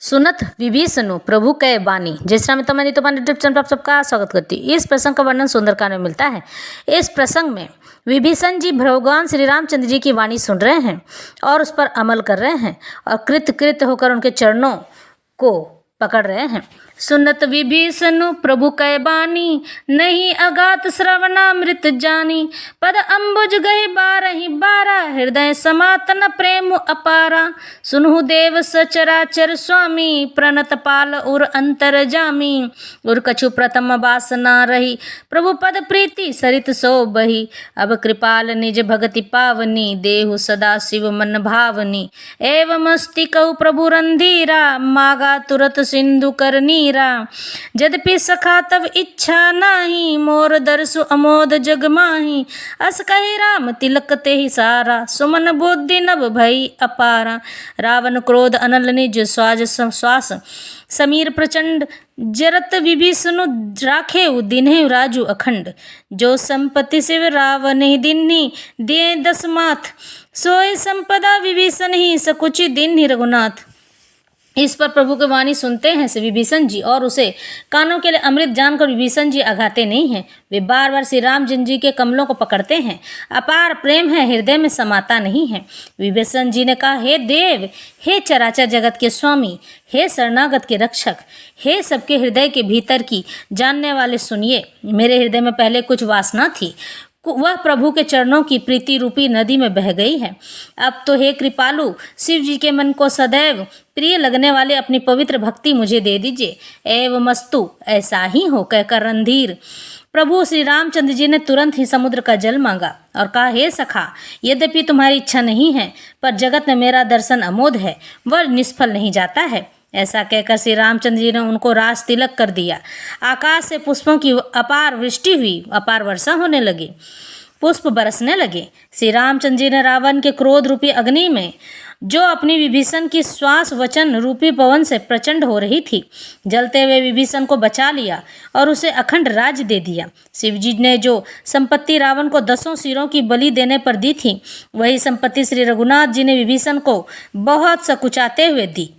सुनत विभीषण प्रभु कै बानी। जय श्री राम। तो मैंने तुम्हारे यूट्यूब चैनल पर आप सबका स्वागत करती हूँ। इस प्रसंग का वर्णन सुंदरकांड में मिलता है। इस प्रसंग में विभीषण जी भगवान श्री रामचंद्र जी की वाणी सुन रहे हैं और उस पर अमल कर रहे हैं और कृत होकर उनके चरणों को पकड़ रहे हैं। सुनत विभीषण प्रभु कै बानी, नहीं अगात श्रवणामृत जानी। पद अम्बुज गहि बारहि बारा, हृदय समातन प्रेम अपारा। सुनहु देव सचराचर स्वामी, प्रणत पाल उर अंतर जामी। उर कछु प्रथम वासना रही, प्रभु पद प्रीति सरित सो बही। अब कृपाल निज भगति पावनी, देहु सदा शिव मन भावनी। एवं अस्ति कहु प्रभु रंधीरा, मागा तुरत सिंधु कर नीरा। यद्यपि सखा तब इच्छा नाही, मोर दर्शु अमोद जग माही। अस कहि राम तिलक तेहि सारा, सुमन बुद्धि नभ भई अपारा। रावण क्रोध अनल निज श्वास, समीर प्रचंड जरत विभीषण राखे दिन्हे राजू अखंड। जो संपत्ति शिव रावण ही दिन्ही, दिए दस माथ। सोई संपदा विभीषण ही, सकुचि दिन्हि रघुनाथ। इस पर प्रभु की वाणी सुनते हैं से विभीषण जी और उसे कानों के लिए अमृत जानकर विभीषण जी आघाते नहीं हैं। वे बार बार श्री रामचंद्र जी के कमलों को पकड़ते हैं। अपार प्रेम है, हृदय में समाता नहीं है। विभीषण जी ने कहा, हे देव, हे चराचर जगत के स्वामी, हे शरणागत के रक्षक, हे सबके हृदय के भीतर की जानने वाले, सुनिए। मेरे हृदय में पहले कुछ वासना थी, वह प्रभु के चरणों की प्रीति रूपी नदी में बह गई है। अब तो हे कृपालु, शिव जी के मन को सदैव प्रिय लगने वाले अपनी पवित्र भक्ति मुझे दे दीजिए। एवं मस्तु, ऐसा ही हो कहकर रणधीर प्रभु श्री रामचंद्र जी ने तुरंत ही समुद्र का जल मांगा और कहा, हे सखा, यद्यपि तुम्हारी इच्छा नहीं है, पर जगत में मेरा दर्शन अमोद है, वह निष्फल नहीं जाता है। ऐसा कहकर श्री रामचंद्र जी ने उनको राज तिलक कर दिया। आकाश से पुष्पों की अपार वृष्टि हुई, अपार वर्षा होने लगी, पुष्प बरसने लगे। श्री रामचंद्र जी ने रावण के क्रोध रूपी अग्नि में, जो अपनी विभीषण की श्वास वचन रूपी पवन से प्रचंड हो रही थी, जलते हुए विभीषण को बचा लिया और उसे अखंड राज्य दे दिया। शिव जी ने जो संपत्ति रावण को 10 सिरों की बलि देने पर दी थी, वही संपत्ति श्री रघुनाथ जी ने विभीषण को बहुत सकुचाते हुए दी।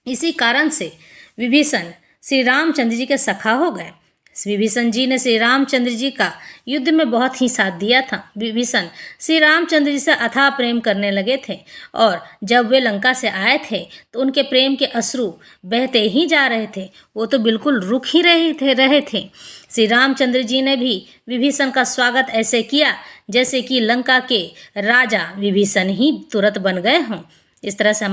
इसी कारण से विभीषण श्री रामचंद्र जी के सखा हो गए। विभीषण जी ने श्री रामचंद्र जी का युद्ध में बहुत ही साथ दिया था। विभीषण श्री रामचंद्र जी से अथाह प्रेम करने लगे थे और जब वे लंका से आए थे तो उनके प्रेम के अश्रु बहते ही जा रहे थे, वो तो बिल्कुल रुक ही रहे थे। श्री रामचंद्र जी ने भी विभीषण का स्वागत ऐसे किया जैसे कि लंका के राजा विभीषण ही तुरंत बन गए हों। इस तरह से